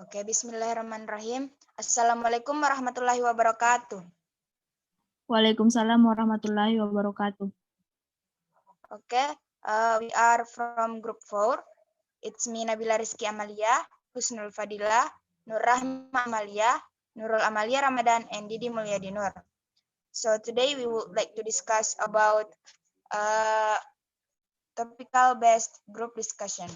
Oke, bismillahirrahmanirrahim. Assalamualaikum warahmatullahi wabarakatuh. Waalaikumsalam warahmatullahi wabarakatuh. Oke, we are from group 4. It's me Nabila Rizky Amalia, Husnul Fadilah, Nur Rahma Amalia, Nurul Amalia Ramadan, and Didi Mulyadi Nur. So today we would like to discuss about topical based group discussion.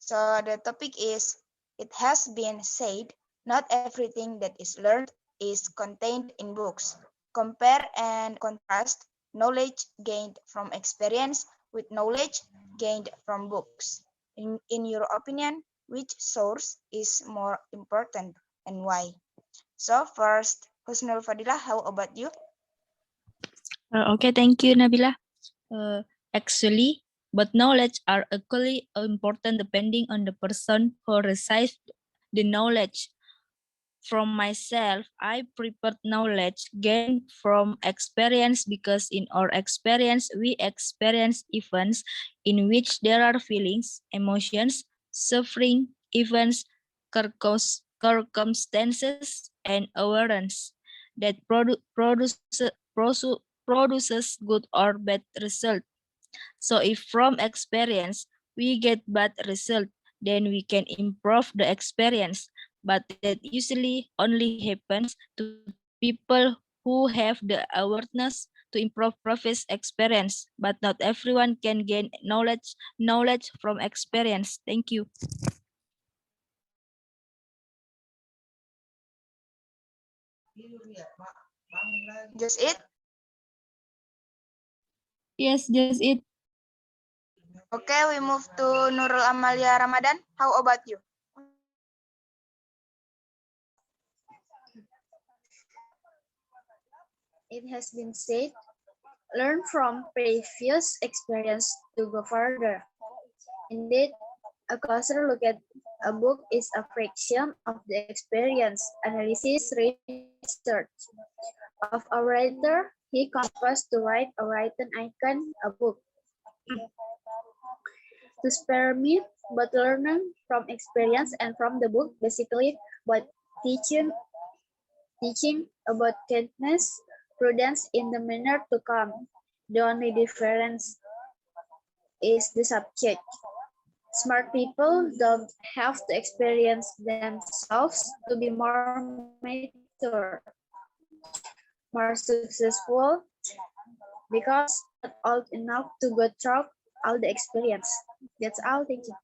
So the topic is, it has been said, not everything that is learned is contained in books. Compare and contrast knowledge gained from experience with knowledge gained from books. In your opinion, which source is more important and why? So first, Husnul Fadilah, how about you? Okay, thank you, Nabila. Actually, but knowledge are equally important depending on the person who receives the knowledge. From myself, I prepared knowledge gained from experience because in our experience, we experience events in which there are feelings, emotions, suffering, events, circumstances, and awareness that produces good or bad result. So if from experience we get bad result, then we can improve the experience. But that usually only happens to people who have the awareness to improve previous experience. But not everyone can gain knowledge from experience. Thank you. Just it? Yes, just it. Okay, we move to Nurul Amalia Ramadan. How about you? It has been said, learn from previous experience to go further. Indeed, a closer look at a book is a fraction of the experience, analysis, research of a writer. He composed to write a written icon, a book. To spare me, but learning from experience and from the book, basically, but teaching about kindness, prudence in the manner to come. The only difference is the subject. Smart people don't have to experience themselves to be more mature, more successful, because not old enough to go through all the experience. That's all. Thank you.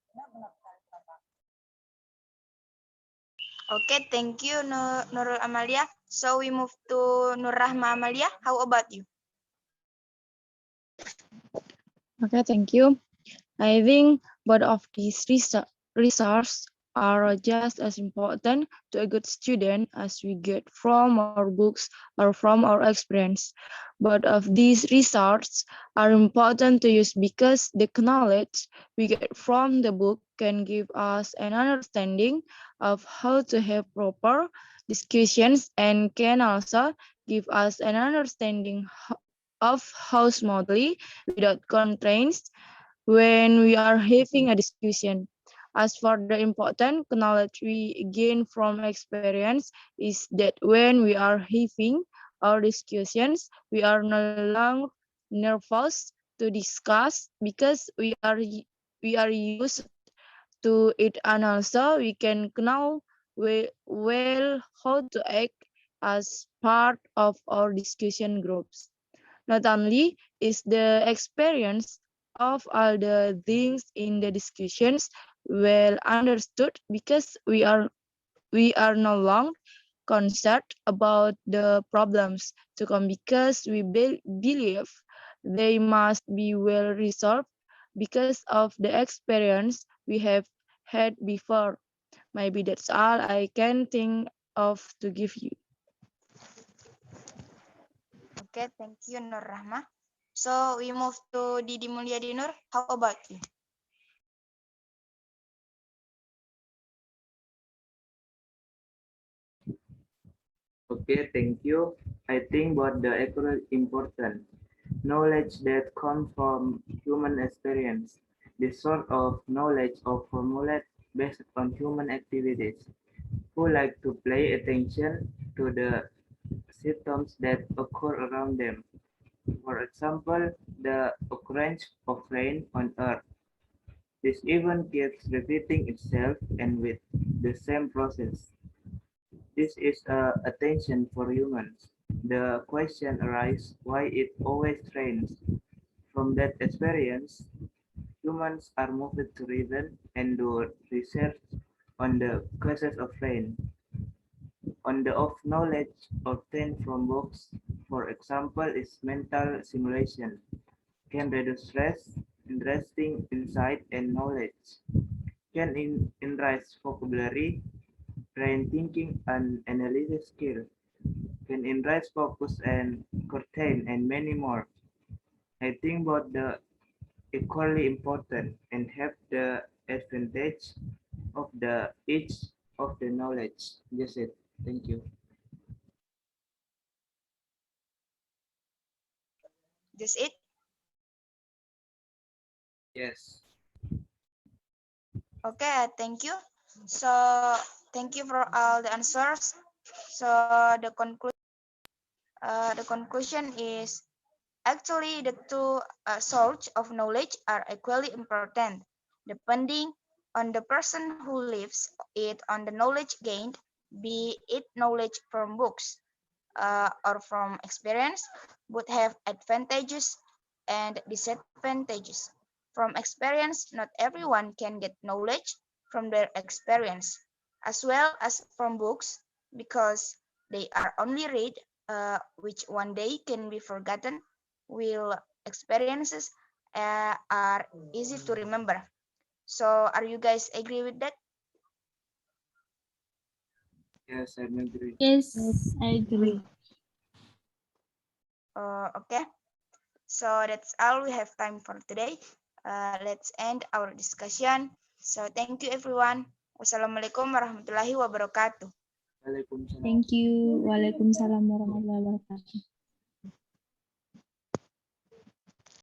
Okay, thank you, Nurul Amalia. So we move to Nur Rahma Amalia. How about you? Okay, thank you. I think both of these resources are just as important to a good student as we get from our books or from our experience. Both of these resources are important to use because the knowledge we get from the book can give us an understanding of how to have proper discussions and can also give us an understanding of how smoothly, without constraints, when we are having a discussion. As for the important knowledge we gain from experience is that when we are having our discussions, we are no longer nervous to discuss because we are used to it, and also we can know well how to act as part of our discussion groups. Not only is the experience of all the things in the discussions well understood because we are no longer concerned about the problems to come because we believe they must be well resolved because of the experience we have had before. Maybe that's all I can think of to give you. Okay, thank you, Nur Rahma. So we move to Didi Mulyadi Nur. How about you? Okay, thank you. I think what the equally important knowledge that comes from human experience. This sort of knowledge or formulate based on human activities. who like to pay attention to the symptoms that occur around them. For example, the occurrence of rain on Earth. This event keeps repeating itself and with the same process. This is attention for humans. The question arises why it always rains. From that experience, humans are moved to reason and do research on the causes of rain. On the of knowledge obtained from books, for example, is mental simulation, can reduce stress, interesting insight and knowledge, can enrich vocabulary, train thinking and analysis skill, can enrich focus and curtain and many more. I think both the equally important and have the advantage of the each of the knowledge. Just it. Thank you. This it. Yes. Okay, thank you. So thank you for all the answers. So the conclusion is actually the two sources of knowledge are equally important, depending on the person who lives it on the knowledge gained, be it knowledge from books or from experience, would have advantages and disadvantages. From experience, not everyone can get knowledge from their experience, as well as from books, because they are only read, which one day can be forgotten, while experiences are easy to remember. So, are you guys agree with that? Yes, I agree. Yes, I agree. Okay. So that's all we have time for today. Let's end our discussion. So thank you everyone. Wassalamualaikum warahmatullahi wabarakatuh. Waalaikumsalam. Thank you. Waalaikumsalam warahmatullahi wabarakatuh.